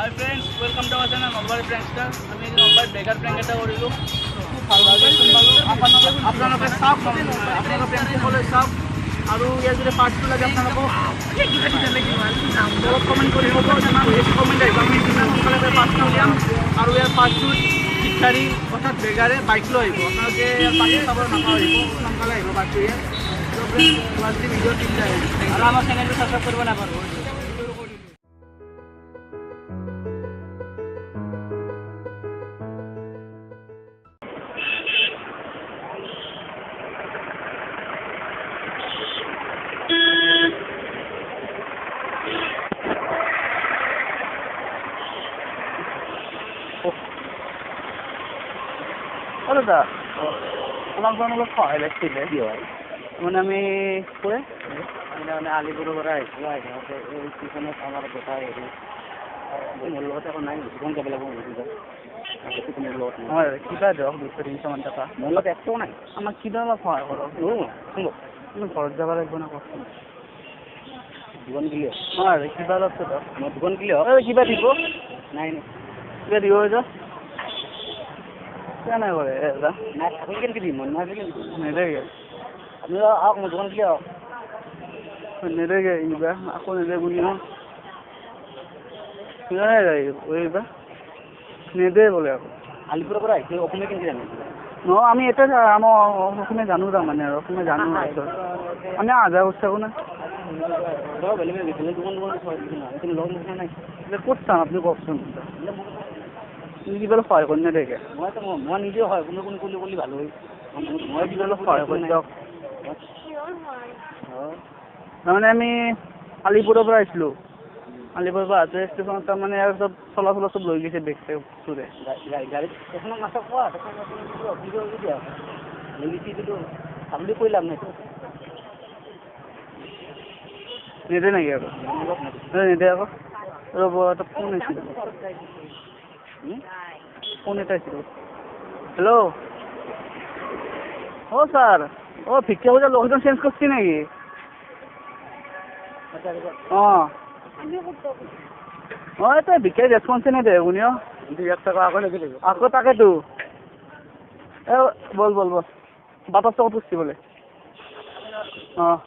Hi friends, welcome to our channel Nalbari Prankster. আমি Nalbari বেগাৰ prank এটা কৰিলোঁ। খুব ভাল লাগিছিল বাৰু। আপোনালোকে চাওক, আপোনালোকে প্ৰেংকসকলে চাওক আৰু ইয়াৰ যদি পাৰ্ট 2 লাগে আপোনালোকক অলপ কমেণ্ট কৰিব, যিমান বেছি কমেণ্ট আহিব আমি যিমান সোনকালে পাৰ্ট 2 উলিয়াম। আৰু ইয়াৰ পাৰ্ট 2 ভিক্ষাৰী অৰ্থাৎ বেগাৰে বাইক লৈ আহিব। আপোনালোকে ইয়াৰ পাৰ্ট 2 চাব নাপাহৰিব, সোনকালে আহিব পাৰ্ট 2 ইয়াৰ। ভিডিঅ' তিনিটা আৰু আমাৰ চেনেলটো ছাবস্ক্ৰাইব কৰিব নাপাহৰিব। দাদা আপোনাক অলপ সহায় লাগিছিলে। কি হয় মানে আমি মানে আলিপুৰৰ পৰা আহিছিলোঁ। আহিছে এই ষ্টেচনত আমাৰ কথা হেৰি মোৰ লগত একো নাই, দুখন যাব লাগিব। মোৰ লগত হয় কিবা দিয়ক 200-300 টকা। মোৰ লগত একো নাই, আমাক কিবা অলপ সহায় কৰক। তুমি ঘৰত যাব লাগিব না কওকচোন। দোকান কিলি হয় কিবা অলপ দিয়ক। মই দোকান কিলি হওক কিবা দিব নাই নাই কিবা দিব বাইদেউ क्या नहीं करे ऐसा मैं सेकंड की दी मन ना सेकंड नहीं रहेगा अपने आप में दुकान किया नहीं रहेगा ये बा आपको नहीं रहेगा नहीं क्या है ये वही बा नहीं दे बोले आप আলিপুর পৰা আহিছে অসমে কেনেকৈ জানে ন আমি এটা আমাৰ অসমে জানো তাৰমানে আৰু অসমে জানো আমি আধা উৎসাহ না বেলেগ বেলেগ দোকান দোকান লগ নিচিনা নাই ক'ত চাম আপুনি কওকচোন কিবা সহায় কৰি নেদেকে মই নিজেও হয় কোনো কোনো কৰি কৰি ভাল হয় মই কিবা অলপ সহায় কৰি দিয়ক তাৰমানে আমি আলিপুৰৰ পৰা আহিছিলোঁ আলিপুৰৰ পৰা আহোঁতে ষ্টেচনত তাৰমানে আৰু চব চলাচল চব লৈ গৈছে বেগ চেগ চুৰে গাড়ীত ষ্টেচনত নাচাব কোৱা লৈ গৈছে কিন্তু আপুনি কৈ লাভ নাই নিদে নেকি আকৌ নিদে আকৌ ৰ'ব এটা ফোন আহিছিল ফোন এটা আহিছিল হেল্ল' অ' ছাৰ অ' ভিক্ষা বজাৰ লোকেশ্যন চেঞ্জ কৰিছে নেকি অঁ অঁ এইটো ভিক্ষাৰী ৰেচপন্সে নিদিয়ে শুনিও 2,000 টকা আকৌ তাকেতো এই বল বাটৰ চকত উঠছি বোলে অঁ